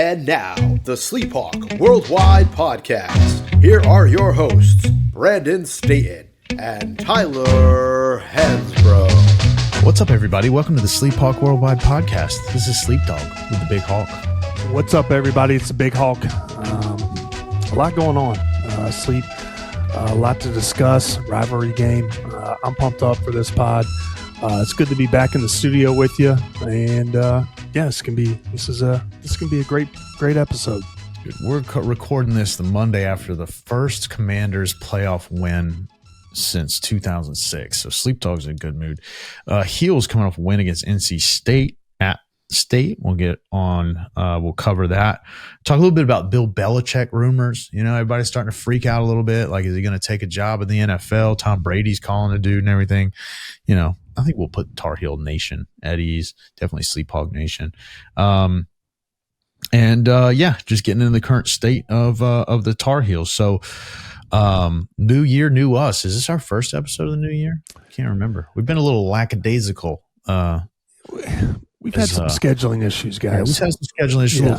And now, the SleepHawk Worldwide Podcast. Here are your hosts, Brandon Staton and Tyler Hansbrough. What's up, everybody? Welcome to the SleepHawk Worldwide Podcast. This is Sleep Dog with the Big Hawk. What's up, everybody? It's the Big Hawk. A lot going on. Sleep, a lot to discuss. Rivalry game. I'm pumped up for this pod. It's good to be back in the studio with you, and this can be a great episode. We're recording this the Monday after the first Commanders playoff win since 2006. So Sleep Dog's in a good mood. Heels coming off a win against NC State at State. We'll get on. We'll cover that. Talk a little bit about Bill Belichick rumors. You know, everybody's starting to freak out a little bit. Like, is he going to take a job in the NFL? Tom Brady's calling the dude and everything. You know, I think we'll put Tar Heel Nation at ease. Definitely Sleep Hog Nation. Just getting into the current state of the Tar Heels. So, new year, new us. Is this our first episode of the new year? I can't remember. We've been a little lackadaisical. We've had some scheduling issues, guys. Yeah, we've had some scheduling issues, little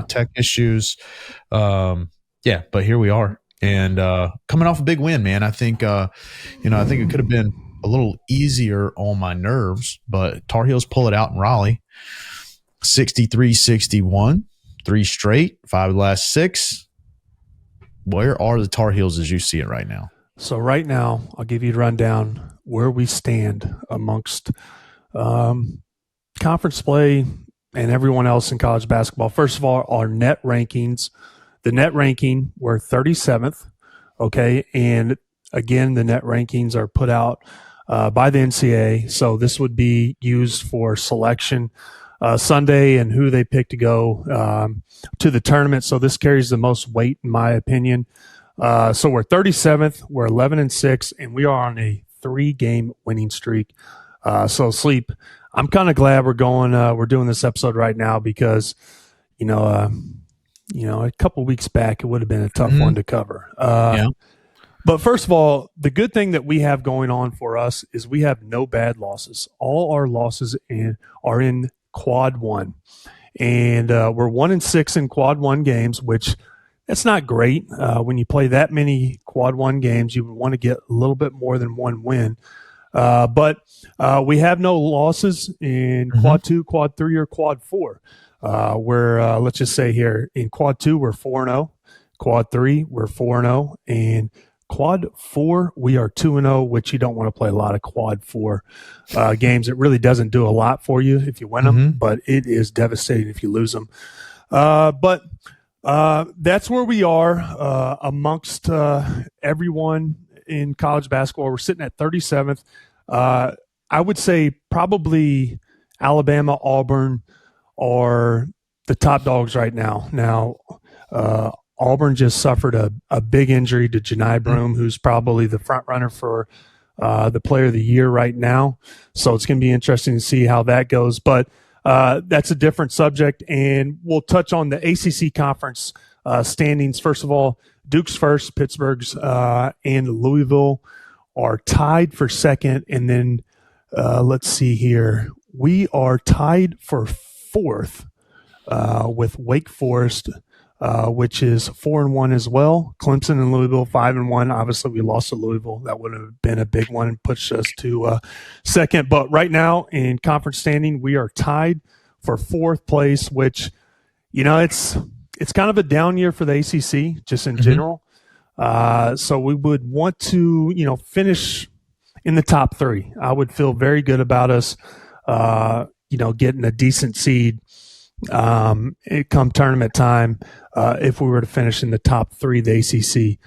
tech issues. But here we are, and coming off a big win, man. I think I think it could have been a little easier on my nerves, but Tar Heels pull it out in Raleigh, 63-61, 3 straight, 5 of the last 6. Where are the Tar Heels as you see it right now? So right now, I'll give you a rundown where we stand amongst conference play and everyone else in college basketball. First of all, our net rankings. The net ranking, we're 37th, okay? And again, the net rankings are put out by the NCAA. So this would be used for selection Sunday and who they pick to go to the tournament. So this carries the most weight, in my opinion. So we're 37th, we're 11-6, and we are on a 3-game winning streak. So Sleep, I'm kind of glad we're doing this episode right now because, a couple weeks back, it would have been a tough one to cover. But first of all, the good thing that we have going on for us is we have no bad losses. All our losses are in quad 1. And we're 1-6 in quad 1 games, which that's not great. When you play that many quad 1 games, you would want to get a little bit more than one win. But we have no losses in quad 2, quad 3, or quad 4. Let's just say here in quad 2, we're 4-0. Quad 3, we're 4-0. And quad 4, we are 2-0, which you don't want to play a lot of quad 4 games. It really doesn't do a lot for you if you win them, but it is devastating if you lose them. But that's where we are amongst everyone in college basketball. We're sitting at 37th. I would say probably Alabama, Auburn are the top dogs right now. Now, Auburn just suffered a big injury to Janai Broome, who's probably the front runner for the player of the year right now. So it's going to be interesting to see how that goes. But that's a different subject, and we'll touch on the ACC conference standings. First of all, Duke's first, Pittsburgh's and Louisville are tied for second. And then let's see here. We are tied for 4th with Wake Forest, which is 4-1 as well. Clemson and Louisville 5-1. Obviously, we lost to Louisville. That would have been a big one and pushed us to second. But right now in conference standing, we are tied for 4th place, which, it's kind of a down year for the ACC just in general. So we would want to, finish in the top 3. I would feel very good about us, getting a decent seed come tournament time if we were to finish in the top 3 of the ACC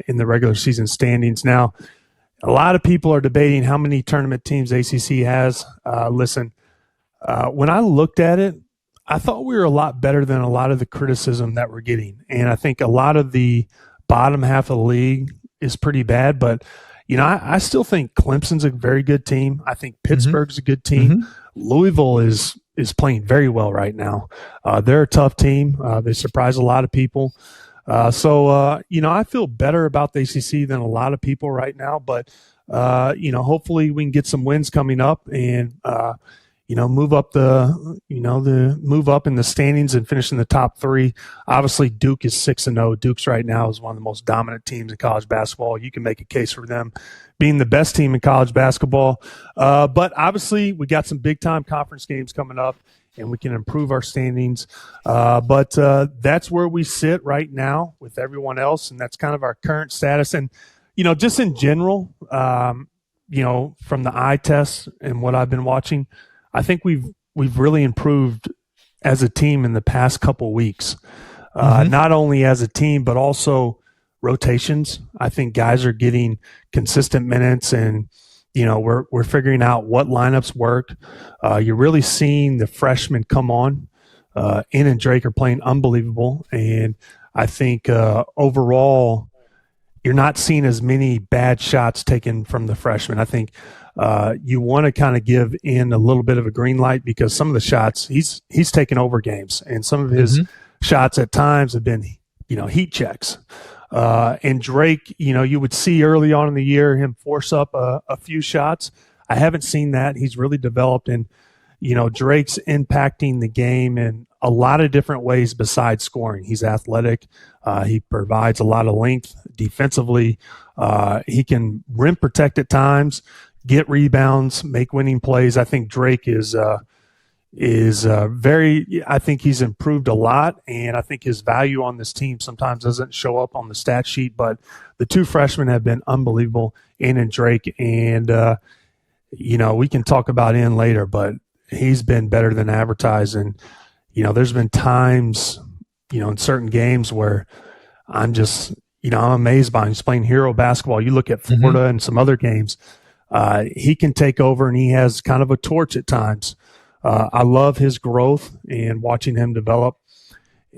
in the regular season standings. Now, a lot of people are debating how many tournament teams ACC has. Listen, when I looked at it, I thought we were a lot better than a lot of the criticism that we're getting. And I think a lot of the bottom half of the league is pretty bad. But, I still think Clemson's a very good team. I think Pittsburgh's a good team. Louisville is playing very well right now. They're a tough team. They surprise a lot of people. So I feel better about the ACC than a lot of people right now. But, hopefully we can get some wins coming up and, move up move up in the standings and finish in the top 3. Obviously, Duke is 6-0. Duke's right now is one of the most dominant teams in college basketball. You can make a case for them being the best team in college basketball. But obviously, we got some big-time conference games coming up, and we can improve our standings. But that's where we sit right now with everyone else, and that's kind of our current status. And, just in general, from the eye test and what I've been watching, I think we've really improved as a team in the past couple weeks, not only as a team, but also rotations. I think guys are getting consistent minutes, and, we're figuring out what lineups work. You're really seeing the freshmen come on. In and Drake are playing unbelievable. And I think overall, you're not seeing as many bad shots taken from the freshmen. I think you want to kind of give in a little bit of a green light, because some of the shots he's taken over games, and some of his shots at times have been, heat checks. And Drake, you would see early on in the year him force up a few shots. I haven't seen that. He's really developed, and, Drake's impacting the game in a lot of different ways besides scoring. He's athletic. He provides a lot of length defensively. He can rim protect at times, get rebounds, make winning plays. I think Drake is very, I think he's improved a lot, and I think his value on this team sometimes doesn't show up on the stat sheet, but the 2 freshmen have been unbelievable, Ian and Drake, and, we can talk about Ian later, but he's been better than advertised. And, there's been times, in certain games where I'm just, I'm amazed by him. He's playing hero basketball. You look at Florida and some other games, he can take over, and he has kind of a torch at times. I love his growth and watching him develop.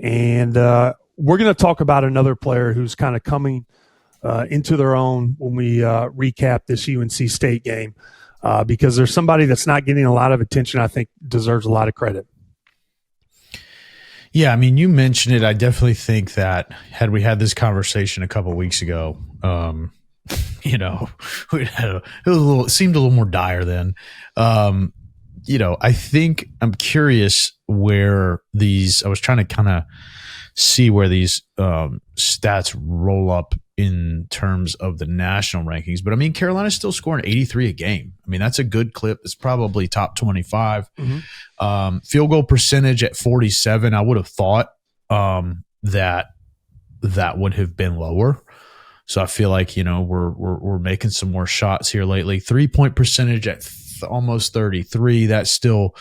And we're going to talk about another player who's kind of coming into their own when we recap this UNC State game, because there's somebody that's not getting a lot of attention, I think deserves a lot of credit. Yeah, I mean, you mentioned it. I definitely think that had we had this conversation a couple of weeks ago, it seemed a little more dire then. I think I'm curious where I was trying to kind of see where these stats roll up in terms of the national rankings. But, I mean, Carolina's still scoring 83 a game. I mean, that's a good clip. It's probably top 25. Field goal percentage at 47. I would have thought that would have been lower. So I feel like, we're making some more shots here lately. 3-point percentage at almost 33. That's still,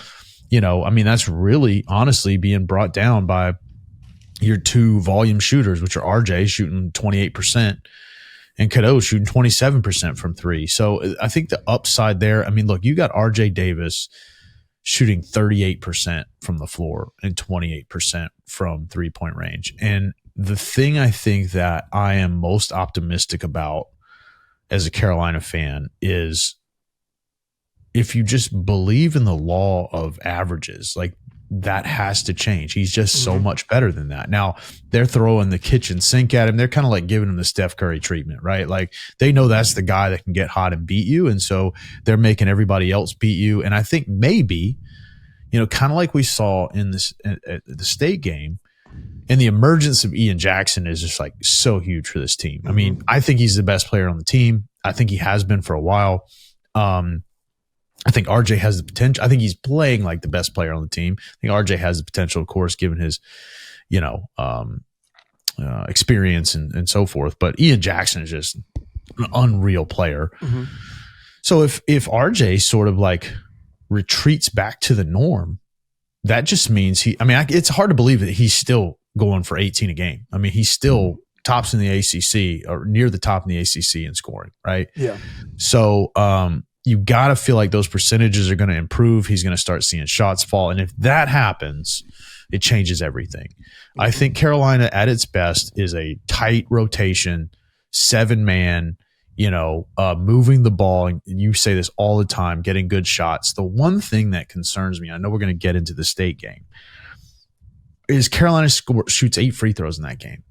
that's really honestly being brought down by your 2 volume shooters, which are RJ shooting 28% and Cadeau shooting 27% from 3. So I think the upside there, I mean, look, you got RJ Davis shooting 38% from the floor and 28% from 3-point range. And the thing I think that I am most optimistic about as a Carolina fan is if you just believe in the law of averages, like that has to change. He's just so much better than that. Now they're throwing the kitchen sink at him. They're kind of like giving him the Steph Curry treatment, right? Like they know that's the guy that can get hot and beat you. And so they're making everybody else beat you. And I think maybe, kind of like we saw in at the State game, and the emergence of Ian Jackson is just like so huge for this team. I mean, I think he's the best player on the team. I think he has been for a while. I think RJ has the potential. I think he's playing like the best player on the team. I think RJ has the potential, of course, given his, experience and so forth. But Ian Jackson is just an unreal player. So if RJ sort of like retreats back to the norm, that just means it's hard to believe that he's still going for 18 a game. I mean, he's still tops in the ACC or near the top in the ACC in scoring, right? Yeah. So, you got to feel like those percentages are going to improve. He's going to start seeing shots fall. And if that happens, it changes everything. I think Carolina at its best is a tight rotation, 7-man, moving the ball. And you say this all the time, getting good shots. The one thing that concerns me, I know we're going to get into the State game, is Carolina shoots 8 free throws in that game.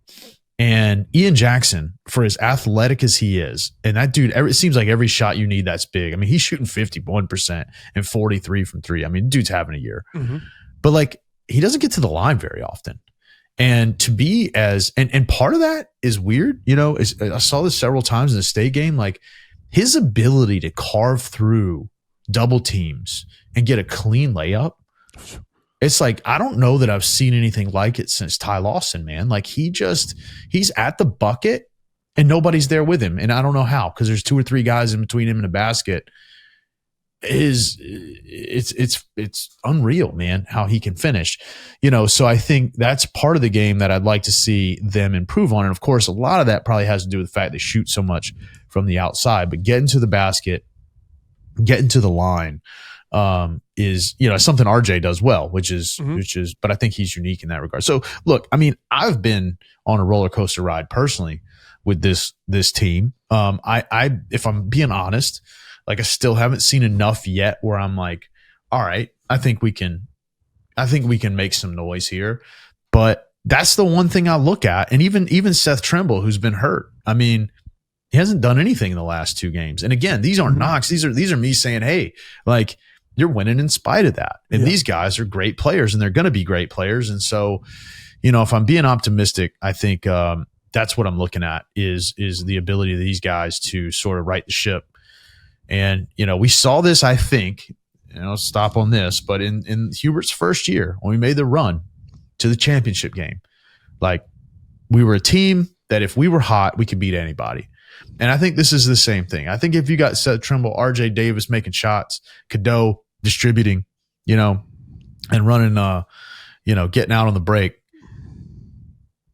And Ian Jackson, for as athletic as he is, and that dude, it seems like every shot you need, that's big. I mean, he's shooting 51% and 43 from three. I mean, dude's having a year. Mm-hmm. But like, he doesn't get to the line very often. And to be and part of that is weird. You know, I saw this several times in the state game, like his ability to carve through double teams and get a clean layup. It's like, I don't know that I've seen anything like it since Ty Lawson, man. Like he's at the bucket and nobody's there with him. And I don't know how, because there's 2 or 3 guys in between him and the basket. It's unreal, man, how he can finish. You know, so I think that's part of the game that I'd like to see them improve on. And of course, a lot of that probably has to do with the fact they shoot so much from the outside, but getting to the basket, getting to the line, is, you know, something RJ does well, which is, but I think he's unique in that regard. So look, I mean, I've been on a roller coaster ride personally with this team. If I'm being honest, like I still haven't seen enough yet where I'm like, all right, I think we can make some noise here. But that's the one thing I look at. And even Seth Trimble, who's been hurt, I mean, he hasn't done anything in the last 2 games. And again, these aren't knocks. These are me saying, hey, like, you're winning in spite of that. And these guys are great players and they're going to be great players. And so, you know, if I'm being optimistic, I think that's what I'm looking at is the ability of these guys to sort of right the ship. And, you know, we saw this, I think, you know, stop on this, but in Hubert's first year, when we made the run to the championship game, like, we were a team that if we were hot, we could beat anybody. And I think this is the same thing. I think if you got Seth Trimble, RJ Davis making shots, Cadeau distributing, you know, and running, you know, getting out on the break,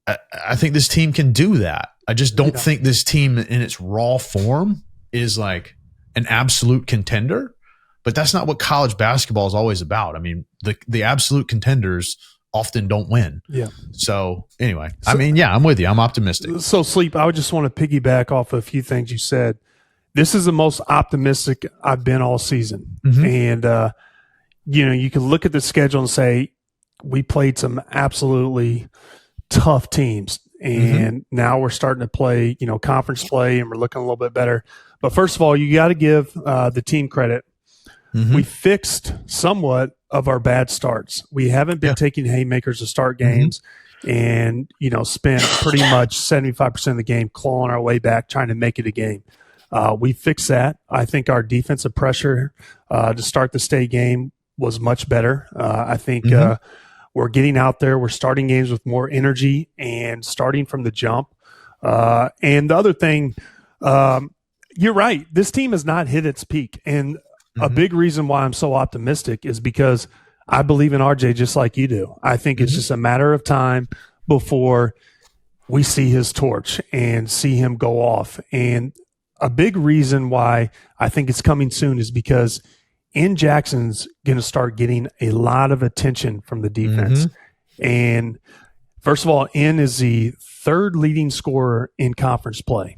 I think this team can do that. I just don't think this team in its raw form is like an absolute contender, but that's not what college basketball is always about. I mean, the absolute contenders often don't win. Yeah. So anyway, I mean, yeah, I'm with you. I'm optimistic. So Sleep, I would just want to piggyback off a few things you said. This is the most optimistic I've been all season. Mm-hmm. And, you know, you can look at the schedule and say, we played some absolutely tough teams. And now we're starting to play, you know, conference play and we're looking a little bit better. But first of all, you got to give the team credit. We fixed somewhat of our bad starts. We haven't been taking haymakers to start games and, you know, spent pretty much 75% of the game clawing our way back, trying to make it a game. We fixed that. I think our defensive pressure to start the state game was much better. I think we're getting out there. We're starting games with more energy and starting from the jump. And the other thing, you're right. This team has not hit its peak. And a big reason why I'm so optimistic is because I believe in RJ just like you do. I think it's just a matter of time before we see his torch and see him go off. And a big reason why I think it's coming soon is because N. Jackson's going to start getting a lot of attention from the defense. And first of all, N is the 3rd leading scorer in conference play.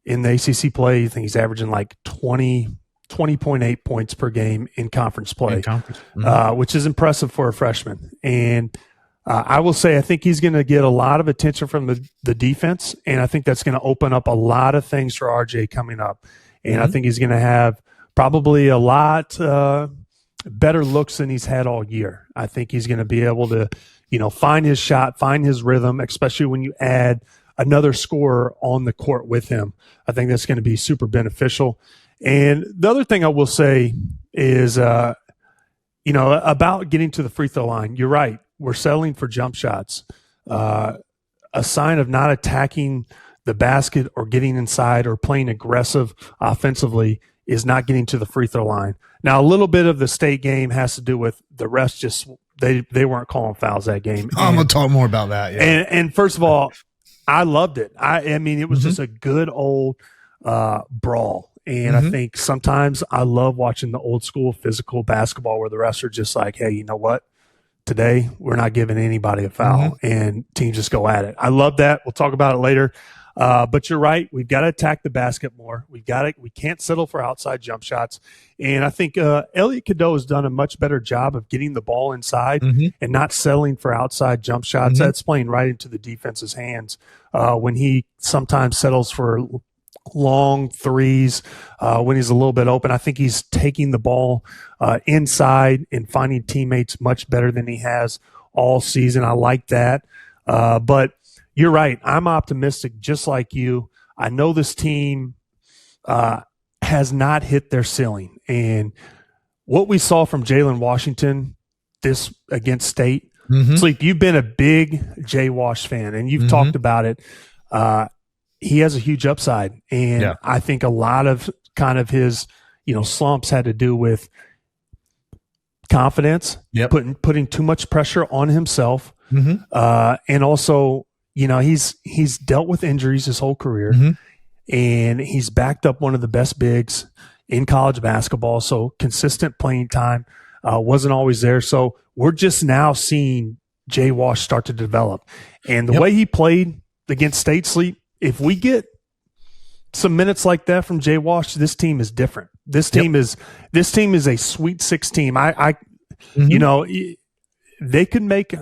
In the ACC play, I think he's averaging like 20.8 points per game in conference play, which is impressive for a freshman. And I will say I think he's going to get a lot of attention from the defense, and I think that's going to open up a lot of things for RJ coming up. And I think he's going to have probably a lot better looks than he's had all year. I think he's going to be able to, you know, find his shot, find his rhythm, especially when you add another scorer on the court with him. I think that's going to be super beneficial. And the other thing I will say is, you know, about getting to the free throw line, you're right. We're settling for jump shots. A sign of not attacking the basket or getting inside or playing aggressive offensively is not getting to the free throw line. Now, a little bit of the state game has to do with the refs just they weren't calling fouls that game. I'm going to talk more about that. Yeah. And first of all, I loved it. I mean, it was just a good old brawl. And I think sometimes I love watching the old school physical basketball where the refs are just like, hey, you know what? Today, we're not giving anybody a foul, and teams just go at it. I love that. We'll talk about it later. But you're right. We've got to attack the basket more. We can't settle for outside jump shots. And I think Elliot Cadeau has done a much better job of getting the ball inside and not settling for outside jump shots. That's playing right into the defense's hands when he sometimes settles for long threes when he's a little bit open. I think he's taking the ball inside and finding teammates much better than he has all season. I like that. But you're right. I'm optimistic just like you. I know this team has not hit their ceiling. And what we saw from Jaylen Washington this against State, Sleep, you've been a big Jay Wash fan, and you've talked about it. He has a huge upside. And I think a lot of kind of his, slumps had to do with confidence, putting too much pressure on himself. And also, he's dealt with injuries his whole career, and he's backed up one of the best bigs in college basketball. So consistent playing time wasn't always there. So we're just now seeing Jay Wash start to develop. And the way he played against State, Sleep, if we get some minutes like that from Jay Wash, this team is different. This team is a Sweet 6 team. They could make,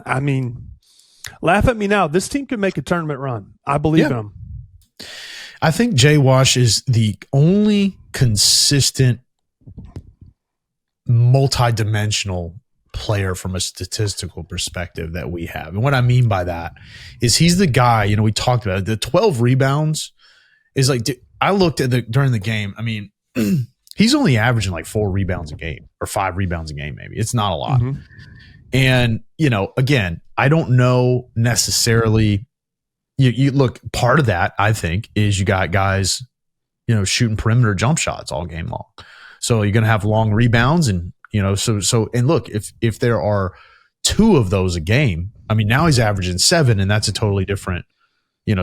laugh at me now, this team could make a tournament run. I believe in them. I think Jay Wash is the only consistent multi-dimensional player from a statistical perspective that we have. And what I mean by that is he's the guy, we talked about it, the 12 rebounds is like, I looked at during the game. He's only averaging like 4 rebounds a game or 5 rebounds a game. Maybe it's not a lot. And, again, I don't know necessarily you look, part of that I think is you got guys, shooting perimeter jump shots all game long. So you're going to have long rebounds and, and look, if there are 2 of those a game, now he's averaging 7 and that's a totally different,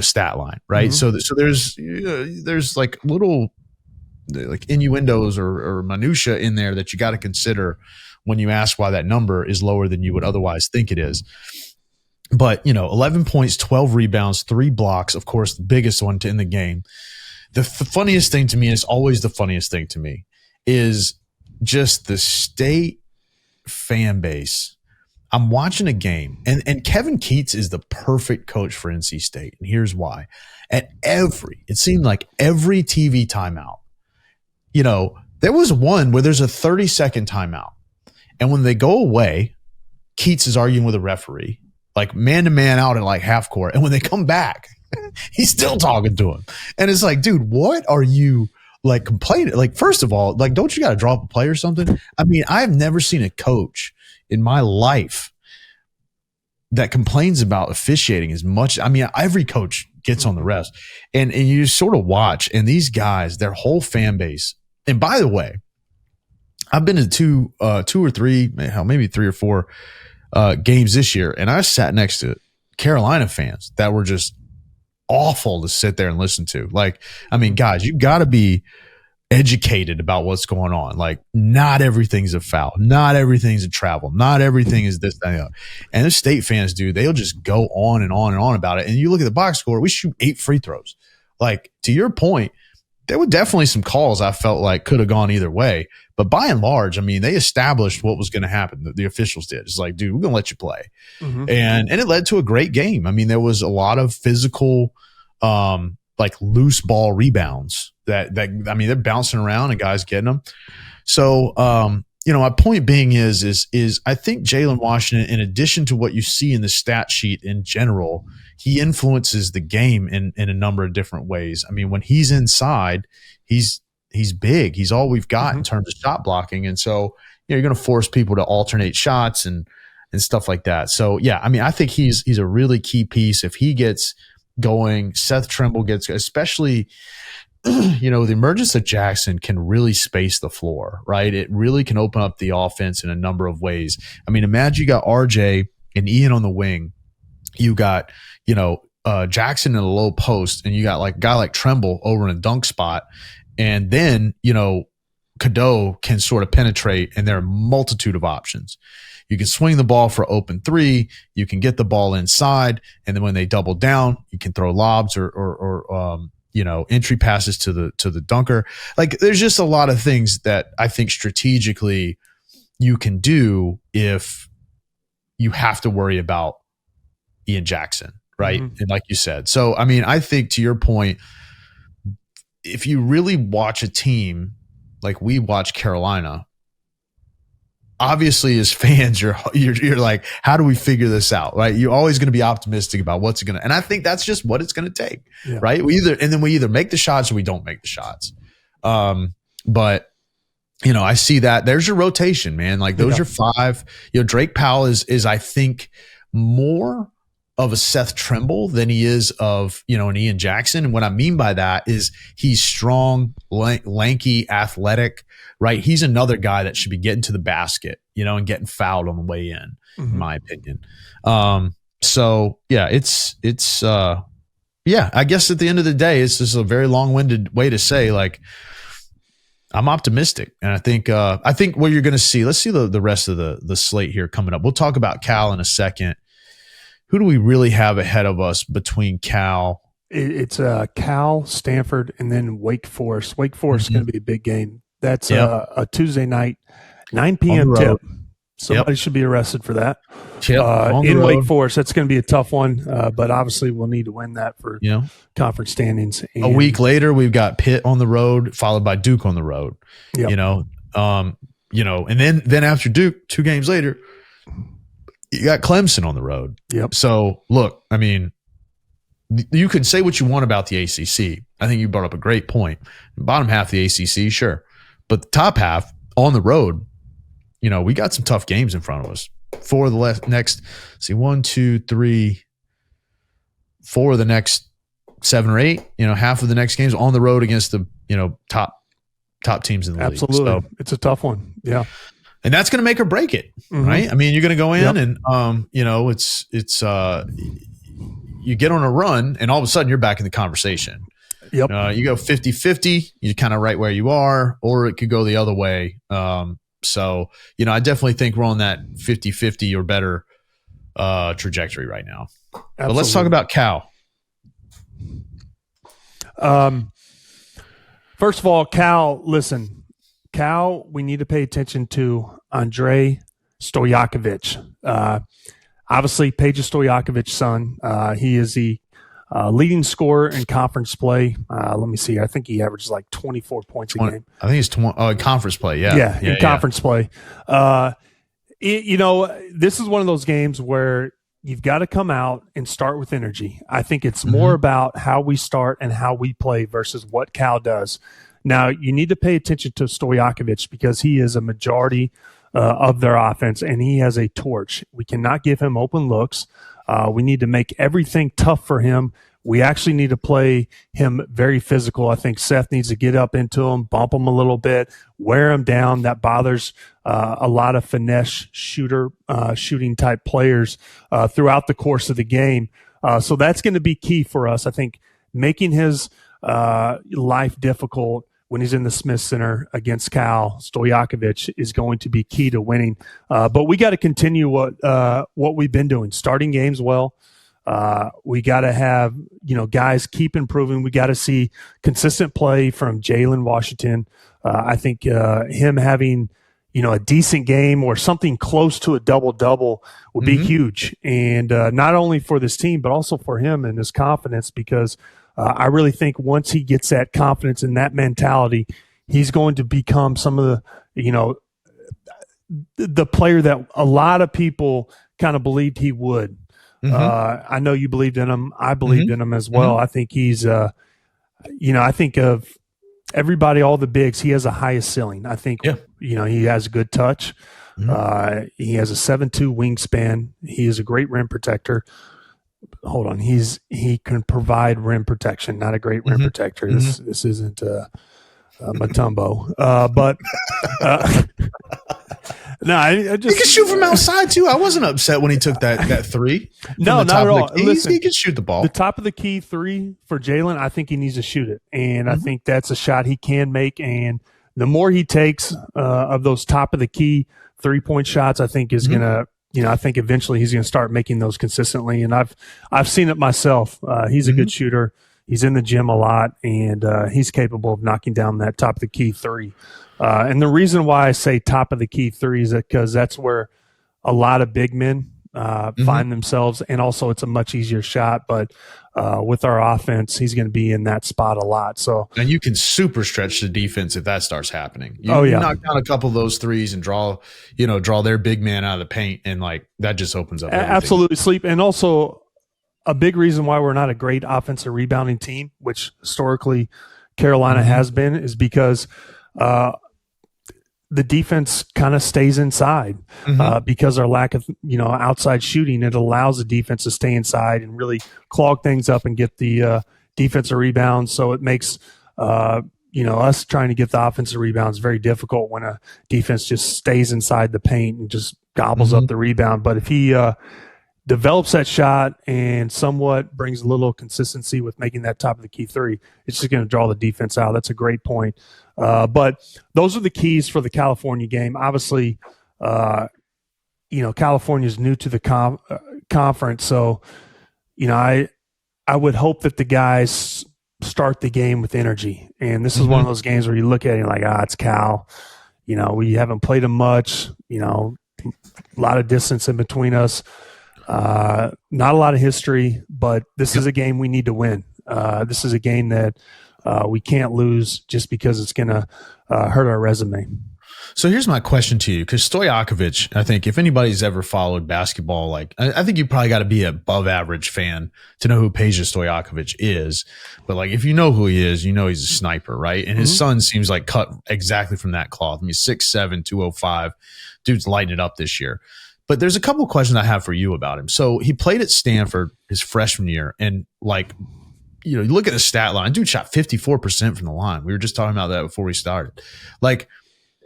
stat line. Right. So there's like little like innuendos or minutia in there that you got to consider when you ask why that number is lower than you would otherwise think it is. But, 11 points, 12 rebounds, 3 blocks, of course, the biggest one in the game. The funniest thing to me, is always the funniest thing to me, is just the State fan base. I'm watching a game, and Kevin Keats is the perfect coach for NC State, and here's why. It seemed like every TV timeout, there was one where there's a 30-second timeout, and when they go away, Keats is arguing with a referee, like man-to-man out at like half court, and when they come back, he's still talking to him. And it's like, dude, what are you like complaining? Like, first of all, like, don't you got to drop a play or something? I've never seen a coach in my life that complains about officiating as much. Every coach gets on the refs, and you sort of watch, and these guys, their whole fan base. And by the way, I've been to two or three, maybe 3 or 4 games this year, and I sat next to Carolina fans that were just awful to sit there and listen to. Like, guys, you got to be educated about what's going on. Like, not everything's a foul, not everything's a travel, not everything is this, that, and the other. And the State fans do, they'll just go on and on and on about it. And you look at the box score, we shoot 8 free throws. Like, to your point, there were definitely some calls I felt like could have gone either way. But by and large, they established what was going to happen. The officials did. It's like, dude, we're going to let you play. And it led to a great game. There was a lot of physical, like loose ball rebounds that they're bouncing around and guys getting them. So, my point being is I think Jaylen Washington, in addition to what you see in the stat sheet in general, he influences the game in a number of different ways. When he's inside, he's big. He's all we've got in terms of shot blocking. And so, you're going to force people to alternate shots and stuff like that. So, yeah, I think he's a really key piece. If he gets going, Seth Trimble gets, especially, the emergence of Jackson can really space the floor, right? It really can open up the offense in a number of ways. Imagine you got RJ and Ian on the wing. You got, Jackson in a low post, and you got like a guy like Trimble over in a dunk spot. And then, Cadeau can sort of penetrate, and there are a multitude of options. you can swing the ball for open three, you can get the ball inside, and then when they double down, you can throw lobs or entry passes to the dunker. Like, there's just a lot of things that I think strategically you can do if you have to worry about Ian Jackson, right? Mm-hmm. And like you said, so I mean, I think to your point, if you really watch a team like we watch Carolina, obviously as fans, you're like, how do we figure this out, right? You're always going to be optimistic about what's going to, and I think that's just what it's going to take, right? We either make the shots or we don't make the shots. But I see that there's your rotation, man. Like, those are five. Drake Powell is I think more of a Seth Trimble than he is of, an Ian Jackson. And what I mean by that is he's strong, lanky, athletic, right? He's another guy that should be getting to the basket, and getting fouled on the way in my opinion. So yeah, it's I guess at the end of the day, it's just a very long-winded way to say, like, I'm optimistic. And I think what you're going to see, let's see the rest of the slate here coming up. We'll talk about Cal in a second. Who do we really have ahead of us between Cal? It's Cal, Stanford, and then Wake Forest. Wake Forest is going to be a big game. That's a Tuesday night, 9 p.m. tip. Somebody should be arrested for that. In Wake Forest, that's going to be a tough one, but obviously we'll need to win that for conference standings. And a week later, we've got Pitt on the road, followed by Duke on the road. And then after Duke, 2 games later, you got Clemson on the road. So look, I mean, you can say what you want about the ACC. I think you brought up a great point. Bottom half of the ACC, sure, but the top half on the road, we got some tough games in front of us. 4 of the next, 1, 2, 3, 4 of the next 7 or 8. Half of the next games on the road against the top teams in the league. Absolutely, so it's a tough one. Yeah. And that's going to make or break it, right? I mean, you're going to go in and, you get on a run and all of a sudden you're back in the conversation. You go 50-50, you're kind of right where you are, or it could go the other way. So, I definitely think we're on that 50-50 or better trajectory right now. Absolutely. But let's talk about Cal. First of all, Cal, we need to pay attention to Andrei Stojakovic. Obviously, Peja Stojakovic's son. He is the leading scorer in conference play. Let me see. I think he averages like 24 points a game. I think he's 20. Oh, in conference play. Yeah. In conference play. This is one of those games where you've got to come out and start with energy. I think it's more about how we start and how we play versus what Cal does. Now, you need to pay attention to Stojakovic because he is a majority of their offense, and he has a torch. We cannot give him open looks. We need to make everything tough for him. We actually need to play him very physical. I think Seth needs to get up into him, bump him a little bit, wear him down. That bothers a lot of finesse shooting type players throughout the course of the game. So that's going to be key for us. I think making his life difficult when he's in the Smith Center against Cal, Stojakovic is going to be key to winning. But we got to continue what we've been doing, starting games well. We got to have, guys keep improving. We got to see consistent play from Jaylen Washington. I think him having, a decent game or something close to a double-double would be huge. And not only for this team, but also for him and his confidence, because I really think once he gets that confidence and that mentality, he's going to become some of the, the player that a lot of people kind of believed he would. I know you believed in him. I believed in him as well. I think he's, I think of everybody, all the bigs, he has the highest ceiling. I think, he has a good touch. He has a 7'2" wingspan. He is a great rim protector. Hold on. He can provide rim protection, not a great rim protector. This isn't Mutombo. But no, I just he can shoot from outside too. I wasn't upset when he took that three. No, not at all. Listen, he can shoot the ball. The top of the key three for Jaylen, I think he needs to shoot it, and I think that's a shot he can make. And the more he takes of those top of the key 3-point shots, I think is going to, I think eventually he's going to start making those consistently. And I've seen it myself. He's a good shooter. He's in the gym a lot, and he's capable of knocking down that top of the key 3. And the reason why I say top of the key 3 is because that's where a lot of big men find themselves, and also it's a much easier shot. But with our offense, he's going to be in that spot a lot. So, and you can super stretch the defense if that starts happening. You knock down a couple of those threes and draw their big man out of the paint, and like that just opens up everything. Absolutely, Sleep. And also a big reason why we're not a great offensive rebounding team, which historically Carolina has been, is because the defense kind of stays inside because our lack of outside shooting. It allows the defense to stay inside and really clog things up and get the defensive rebounds. So it makes us trying to get the offensive rebounds very difficult when a defense just stays inside the paint and just gobbles up the rebound. But if he develops that shot and somewhat brings a little consistency with making that top of the key 3, it's just going to draw the defense out. That's a great point. But those are the keys for the California game. Obviously, California is new to the conference. So, I would hope that the guys start the game with energy. And this is one of those games where you look at it and you're like, it's Cal. We haven't played them much, a lot of distance in between us. Not a lot of history, but this is a game we need to win. This is a game that we can't lose just because it's going to hurt our resume. So here's my question to you, because Stojakovic, I think if anybody's ever followed basketball, I think you probably got to be an above average fan to know who Peja Stojakovic is. But if you know who he is, he's a sniper, right? And his son seems like cut exactly from that cloth. I mean, 6'7", 205. Dude's lighting it up this year. But there's a couple of questions I have for you about him. So he played at Stanford his freshman year, and you look at the stat line. Dude shot 54% from the line. We were just talking about that before we started.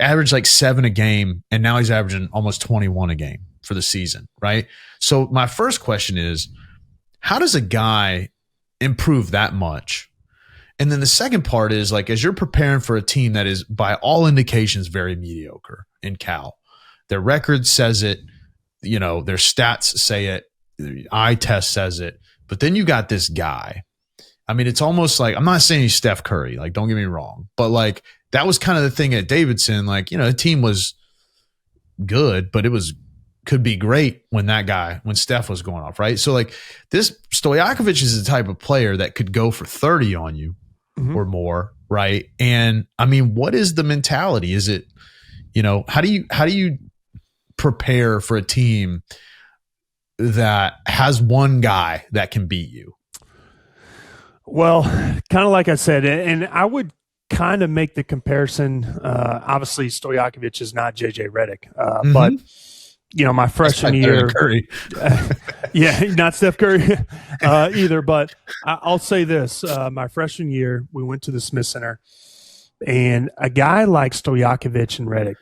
Averaged 7 a game, and now he's averaging almost 21 a game for the season, right? So my first question is, how does a guy improve that much? And then the second part is, as you're preparing for a team that is by all indications very mediocre in Cal, their record says it, their stats say it, the eye test says it, but then you got this guy. I mean, it's almost I'm not saying he's Steph Curry, don't get me wrong, but that was kind of the thing at Davidson. The team was good, but could be great when Steph was going off, right? So this Stojakovic is the type of player that could go for 30 on you or more, right? And I mean, what is the mentality? Is it, how do you prepare for a team that has one guy that can beat you? Well, kind of like I said, and I would kind of make the comparison. Obviously, Stojakovic is not JJ Redick, but my freshman year, not Steph Curry either. But I'll say this: my freshman year, we went to the Smith Center, and a guy like Stojakovic and Redick,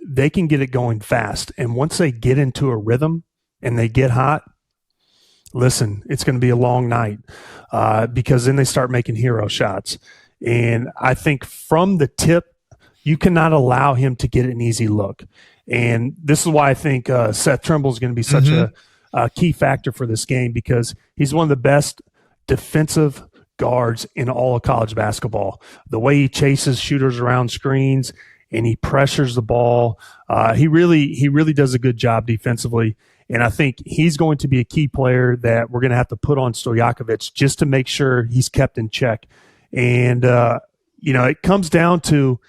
they can get it going fast, and once they get into a rhythm and they get hot, listen, it's going to be a long night because then they start making hero shots. And I think from the tip, you cannot allow him to get an easy look. And this is why I think Seth Trimble is going to be such a key factor for this game, because he's one of the best defensive guards in all of college basketball. The way he chases shooters around screens and he pressures the ball, he really does a good job defensively. And I think he's going to be a key player that we're going to have to put on Stojakovic just to make sure he's kept in check. And, it comes down to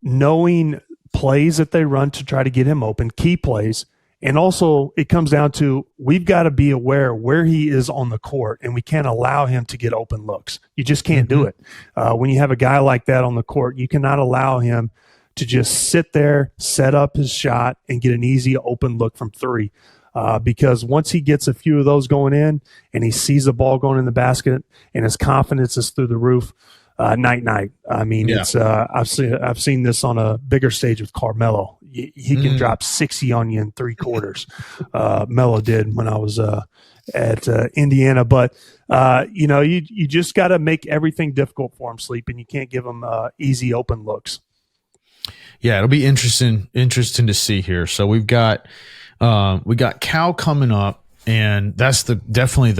knowing plays that they run to try to get him open, key plays. And also it comes down to we've got to be aware where he is on the court, and we can't allow him to get open looks. You just can't do it. When you have a guy like that on the court, you cannot allow him to just sit there, set up his shot, and get an easy open look from 3. Because once he gets a few of those going in and he sees the ball going in the basket and his confidence is through the roof, night. I mean, it's I've seen this on a bigger stage with Carmelo. he can drop 60 on you in 3 quarters. Melo did when I was at Indiana. But, you just got to make everything difficult for him, Sleep, and you can't give him easy open looks. Yeah, it'll be interesting to see here. So we got Cal coming up, and that's definitely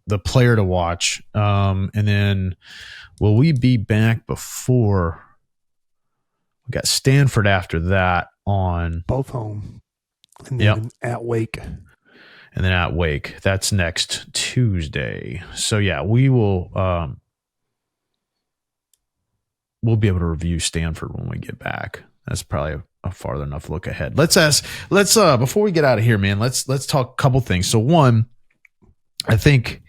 the player to watch. And then will we be back before we got Stanford after that on both home and then at Wake. And then at Wake. That's next Tuesday. So yeah, we will we'll be able to review Stanford when we get back. That's probably a farther enough look ahead. Let's before we get out of here, man, let's talk a couple things. So one, I think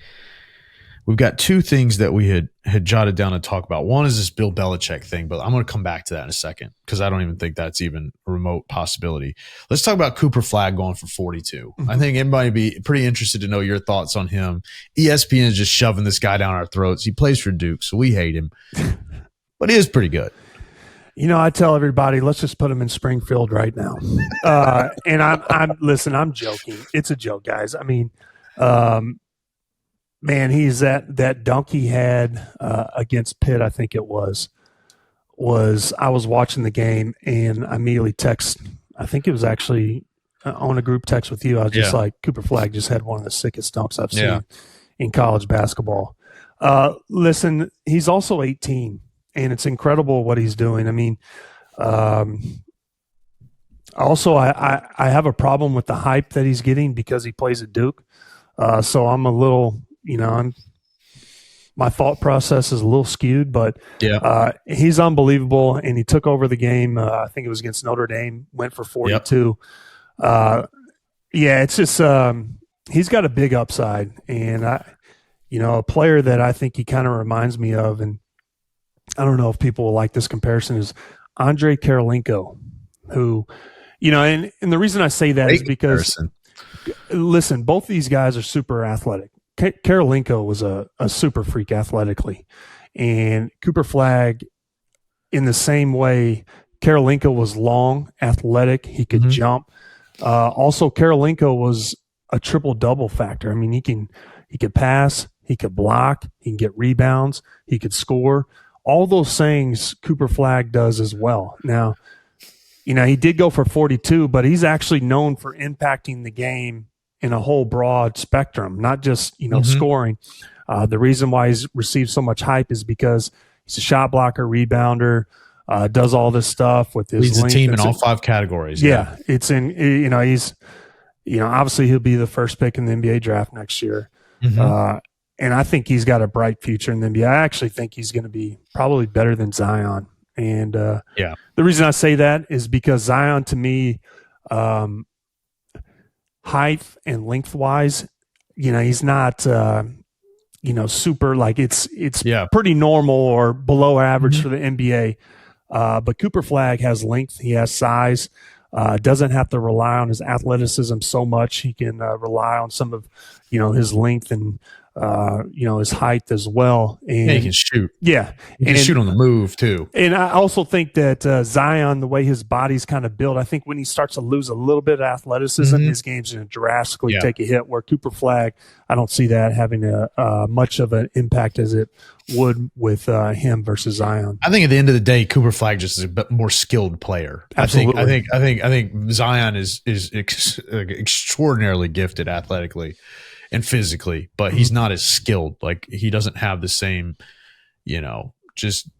we've got 2 things that we had jotted down to talk about. One is this Bill Belichick thing, but I'm going to come back to that in a second because I don't even think that's even a remote possibility. Let's talk about Cooper Flagg going for 42. Mm-hmm. I think everybody would be pretty interested to know your thoughts on him. ESPN is just shoving this guy down our throats. He plays for Duke, so we hate him, but he is pretty good. I tell everybody, let's just put him in Springfield right now. And I'm joking. It's a joke, guys. I mean, man, he's that dunk he had against Pitt, I think it was I was watching the game and I immediately text. I think it was actually on a group text with you. I was just like, Cooper Flagg just had one of the sickest dunks I've seen in college basketball. Listen, he's also 18. And it's incredible what he's doing. I mean, also I have a problem with the hype that he's getting because he plays at Duke. So I'm a little, my thought process is a little skewed, but he's unbelievable. And he took over the game. I think it was against Notre Dame, went for 42. It's just he's got a big upside. And, a player that I think he kind of reminds me of, and I don't know if people will like this comparison, is Andre Karolinko, who, and the reason I say that is because, listen, both these guys are super athletic. Karolinko was a super freak athletically, and Cooper Flagg, in the same way, Karolinko was long, athletic, he could jump. Also, Karolinko was a triple-double factor. I mean, he could pass, he could block, he can get rebounds, he could score. All those things Cooper Flagg does as well. Now, he did go for 42, but he's actually known for impacting the game in a whole broad spectrum, not just, scoring. The reason why he's received so much hype is because he's a shot blocker, rebounder, does all this stuff with his leads length. the team in all 5 categories. Yeah. It's in, he's, obviously he'll be the first pick in the NBA draft next year. And I think he's got a bright future in the NBA. I actually think he's going to be probably better than Zion. And the reason I say that is because Zion, to me, height and lengthwise, he's not, super, like it's pretty normal or below average for the NBA. But Cooper Flagg has length. He has size. Doesn't have to rely on his athleticism so much. He can rely on some of, his length and, his height as well. And he can shoot. Yeah. He can shoot on the move too. And I also think that Zion, the way his body's kind of built, I think when he starts to lose a little bit of athleticism, his game's going to drastically take a hit, where Cooper Flagg, I don't see that having much of an impact as it would with him versus Zion. I think at the end of the day, Cooper Flagg just is a bit more skilled player. Absolutely. I think Zion is extraordinarily gifted athletically and physically, but he's not as skilled. Like, he doesn't have the same, just,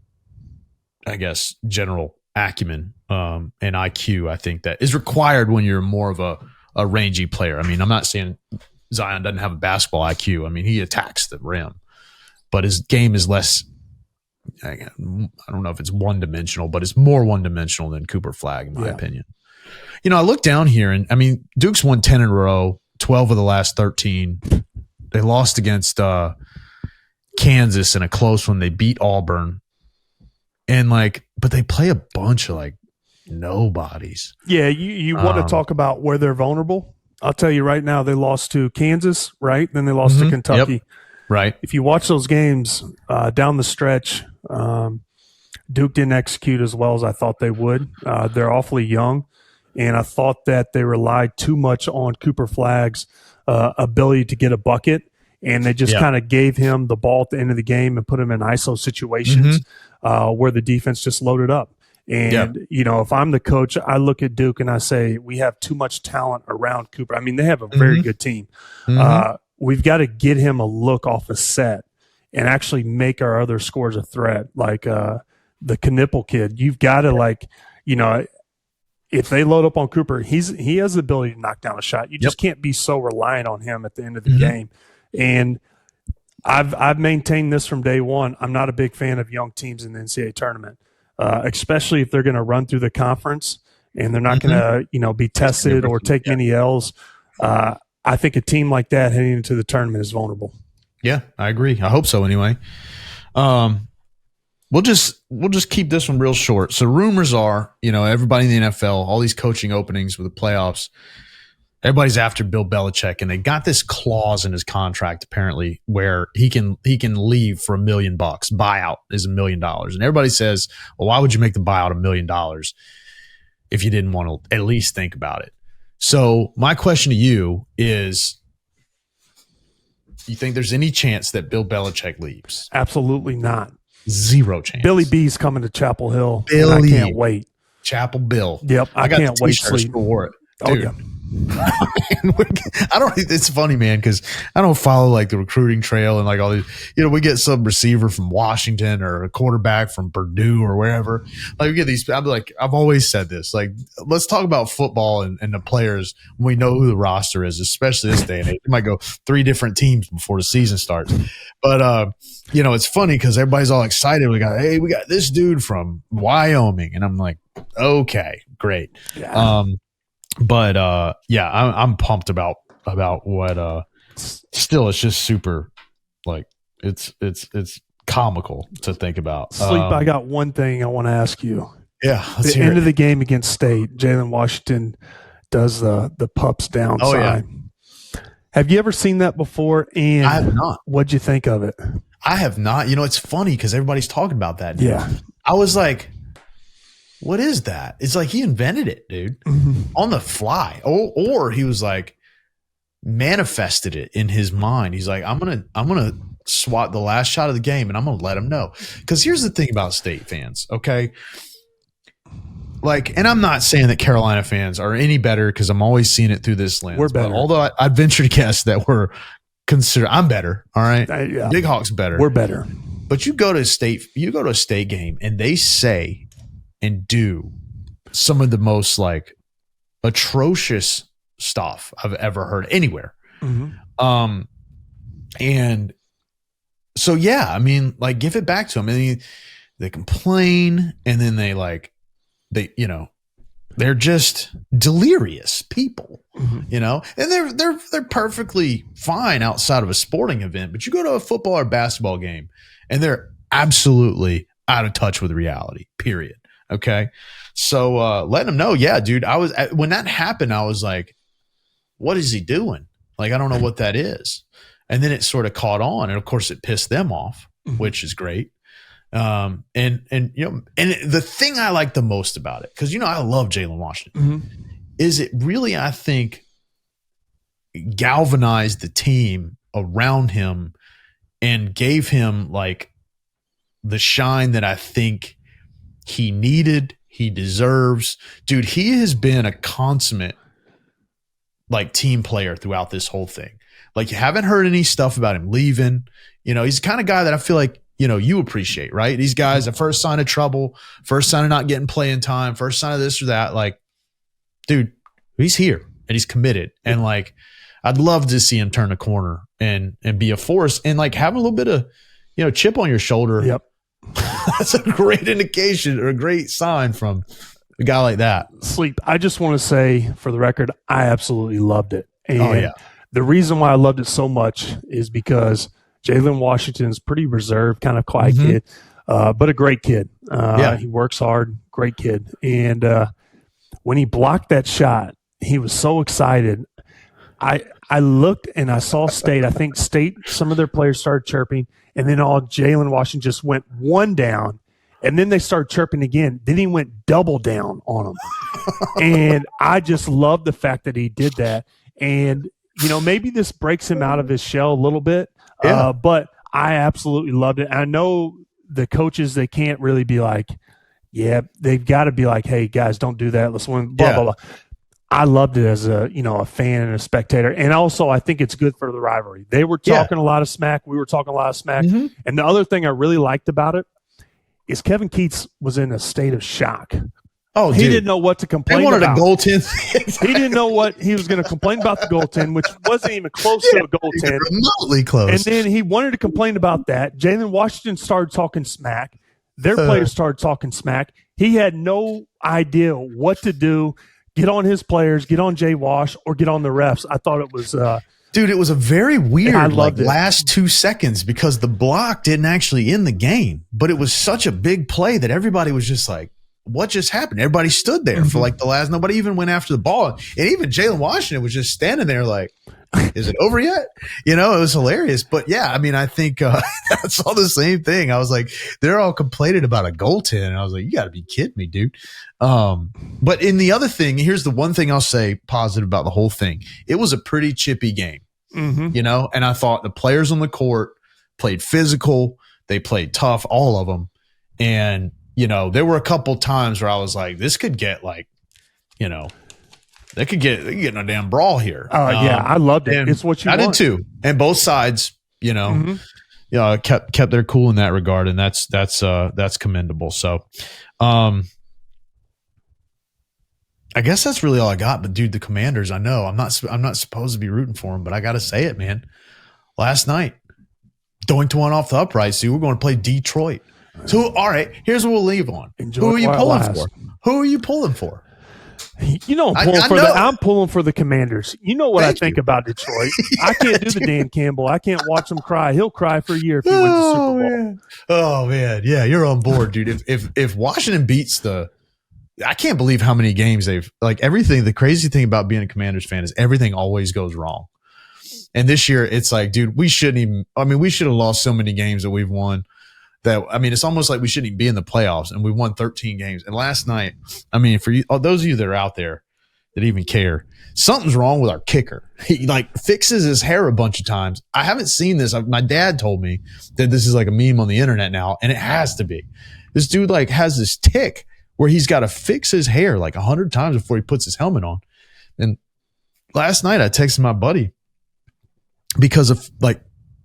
I guess, general acumen and IQ, I think, that is required when you're more of a rangy player. I mean, I'm not saying Zion doesn't have a basketball IQ. I mean, he attacks the rim, but his game is less, I don't know if it's one-dimensional, but it's more one-dimensional than Cooper Flagg, in my opinion. I look down here, and, I mean, Duke's won 10 in a row. 12 of the last 13. They lost against Kansas in a close one. They beat Auburn. And but they play a bunch of nobodies. Yeah, you want to talk about where they're vulnerable? I'll tell you right now, they lost to Kansas, right? Then they lost to Kentucky. Yep. Right. If you watch those games down the stretch, Duke didn't execute as well as I thought they would. They're awfully young. and I thought that they relied too much on Cooper Flagg's ability to get a bucket, and they just kind of gave him the ball at the end of the game and put him in ISO situations where the defense just loaded up. And, if I'm the coach, I look at Duke and I say, we have too much talent around Cooper. I mean, they have a very good team. We've got to get him a look off a set and actually make our other scores a threat. Like the Knipple kid, you've got to if they load up on Cooper, he has the ability to knock down a shot. You just can't be so reliant on him at the end of the game. And I've maintained this from day one. I'm not a big fan of young teams in the NCAA tournament, especially if they're going to run through the conference and they're not going to be tested or take many L's. I think a team like that heading into the tournament is vulnerable. Yeah, I agree. I hope so anyway. We'll just keep this one real short. So rumors are, everybody in the NFL, all these coaching openings with the playoffs, everybody's after Bill Belichick, and they got this clause in his contract apparently where he can leave for $1 million. Buyout is $1 million, and everybody says, well, why would you make the buyout $1 million if you didn't want to at least think about it? So my question to you is, you think there's any chance that Bill Belichick leaves? Absolutely not. Zero chance. Billy B's coming to Chapel Hill. And I can't wait. Chapel Bill. Yep, I can't wait. Sleep. For it. Dude. Oh, yeah. I don't. It's funny, man, because I don't follow like the recruiting trail and like all these. We get some receiver from Washington or a quarterback from Purdue or wherever. Like we get these. I'm like, I've always said this. Like, let's talk about football and the players when we know who the roster is, especially this day and age. You might go 3 different teams before the season starts, but it's funny because everybody's all excited. We got this dude from Wyoming, and I'm like, okay, great. Yeah. But I'm pumped about what still it's just super like it's comical to think about. Sleep, I got one thing I want to ask you. Yeah. The end of the game against State, Jaylen Washington does the pups down sign. Yeah. Have you ever seen that before? And I have not. What'd you think of it? I have not. It's funny because everybody's talking about that. Dude. Yeah. I was like, what is that? It's like he invented it, dude, on the fly. Or he was like manifested it in his mind. He's like, I'm gonna swat the last shot of the game and I'm gonna let him know. Because here's the thing about State fans, okay? Like, and I'm not saying that Carolina fans are any better because I'm always seeing it through this lens. We're better. Although I'd venture to guess that I'm better. All right. Yeah. Big Hawk's better. We're better. But you go to a state game and they say and do some of the most like atrocious stuff I've ever heard anywhere. And so, yeah, I mean, like, give it back to them. And they complain and then they're just delirious people, and they're perfectly fine outside of a sporting event, but you go to a football or basketball game and they're absolutely out of touch with reality, period. Okay. So, letting them know, yeah, dude, when that happened, I was like, what is he doing? Like, I don't know what that is. And then it sort of caught on. And of course it pissed them off, which is great. And the thing I like the most about it, because, I love Jaylen Washington, is it really, I think, galvanized the team around him and gave him like the shine that I think he needed, he deserves. Dude, he has been a consummate like team player throughout this whole thing. Like, you haven't heard any stuff about him leaving. He's the kind of guy that I feel like, you appreciate, right? These guys, the first sign of trouble, first sign of not getting playing time, first sign of this or that, like, dude, he's here and he's committed. And like, I'd love to see him turn a corner and be a force and like have a little bit of, chip on your shoulder. Yep. That's a great indication or a great sign from a guy like that. Sleep, I just want to say for the record, I absolutely loved it. And the reason why I loved it so much is because Jaylen Washington's pretty reserved, kind of quiet kid, but a great kid. He works hard, great kid. And when he blocked that shot, he was so excited. I looked and I saw State. I think State, some of their players started chirping, and then all Jaylen Washington just went one down And then they started chirping again. Then he went double down on them. And I just love the fact that he did that. And, maybe this breaks him out of his shell a little bit, but I absolutely loved it. And I know the coaches, they can't really be like, yeah, they've got to be like, hey, guys, don't do that. Let's win, blah, blah, blah. I loved it as a fan and a spectator. And also, I think it's good for the rivalry. They were talking a lot of smack. We were talking a lot of smack. Mm-hmm. And the other thing I really liked about it is Kevin Keatts was in a state of shock. Oh, he didn't know what to complain about. They wanted a goaltend. He didn't know what he was going to complain about the goaltend, which wasn't even close to a goaltend. Remotely close. And then he wanted to complain about that. Jaylen Washington started talking smack. Their players started talking smack. He had no idea what to do. Get on his players, get on Jay Wash, or get on the refs. I thought it was dude, it was a very weird last 2 seconds because the block didn't actually end the game, but it was such a big play that everybody was just like, what just happened? Everybody stood there for like the last, nobody even went after the ball. And even Jaylen Washington was just standing there like, is it over yet? It was hilarious. But yeah, I mean, I think I saw the same thing. I was like, they're all complaining about a goaltend. And I was like, you got to be kidding me, dude. But in the other thing, here's the one thing I'll say positive about the whole thing. It was a pretty chippy game, and I thought the players on the court played physical. They played tough, all of them. And, there were a couple times where I was like, this could get like, they could get in a damn brawl here. Yeah, I loved it. It's what you want. I did too. And both sides, kept their cool in that regard, and that's commendable. So, I guess that's really all I got. But dude, the Commanders, I know I'm not supposed to be rooting for them, but I got to say it, man. Last night, doinked one off the uprights. Dude, we're going to play Detroit. So, all right, here's what we'll leave on. Who are you pulling for? Who are you pulling for? I'm pulling for the Commanders. You know what I think about Detroit. I can't do the Dan Campbell. I can't watch him cry. He'll cry for a year if he wins the Super Bowl. Man. Oh man, yeah, you're on board, dude. If Washington beats I can't believe how many games they've everything. The crazy thing about being a Commanders fan is everything always goes wrong. And this year, it's like, dude, we shouldn't even. I mean, we should have lost so many games that we've won. It's almost like we shouldn't even be in the playoffs, and we won 13 games. And last night, for you, those of you that are out there that even care, something's wrong with our kicker. He fixes his hair a bunch of times. I haven't seen this. My dad told me that this is like a meme on the internet now, and it has to be. This dude has this tick where he's got to fix his hair 100 times before he puts his helmet on. And last night, I texted my buddy because of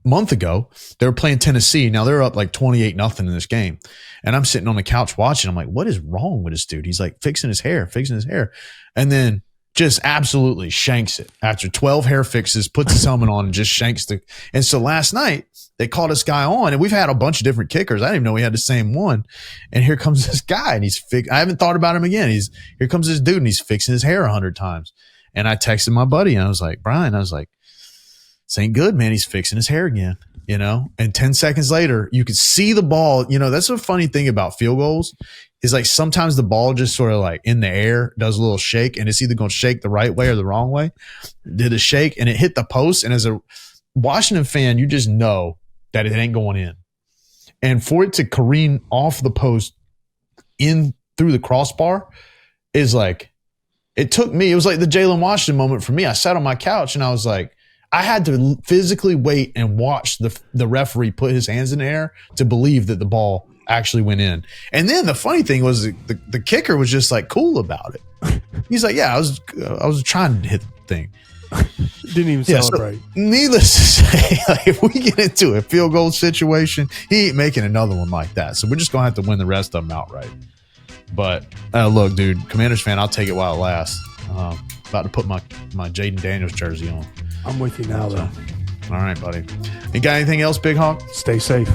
month ago, they were playing Tennessee. Now they're up 28-0 in this game. And I'm sitting on the couch watching. I'm like, what is wrong with this dude? He's fixing his hair. And then just absolutely shanks it. After 12 hair fixes, puts his helmet on and just shanks and so last night they called this guy on, and we've had a bunch of different kickers. I didn't even know we had the same one. And here comes this guy, and I haven't thought about him again. Here comes this dude, and he's fixing his hair 100 times. And I texted my buddy, and I was like, Brian, this ain't good, man. He's fixing his hair again, and 10 seconds later, you could see the ball. That's a funny thing about field goals is sometimes the ball just sort of in the air does a little shake, and it's either going to shake the right way or the wrong way. Did a shake, and it hit the post. And as a Washington fan, you just know that it ain't going in. And for it to careen off the post in through the crossbar is it took me. It was like the Jaylen Washington moment for me. I sat on my couch and I was like, I had to physically wait and watch the referee put his hands in the air to believe that the ball actually went in. And then the funny thing was the kicker was just cool about it. He's like, yeah, I was trying to hit the thing. Didn't even celebrate. So, needless to say, if we get into a field goal situation, he ain't making another one like that. So we're just going to have to win the rest of them outright. But look, dude, Commanders fan, I'll take it while it lasts. About to put my Jaden Daniels jersey on. I'm with you now, though. All right, buddy. You got anything else, Big Hawk? Stay safe.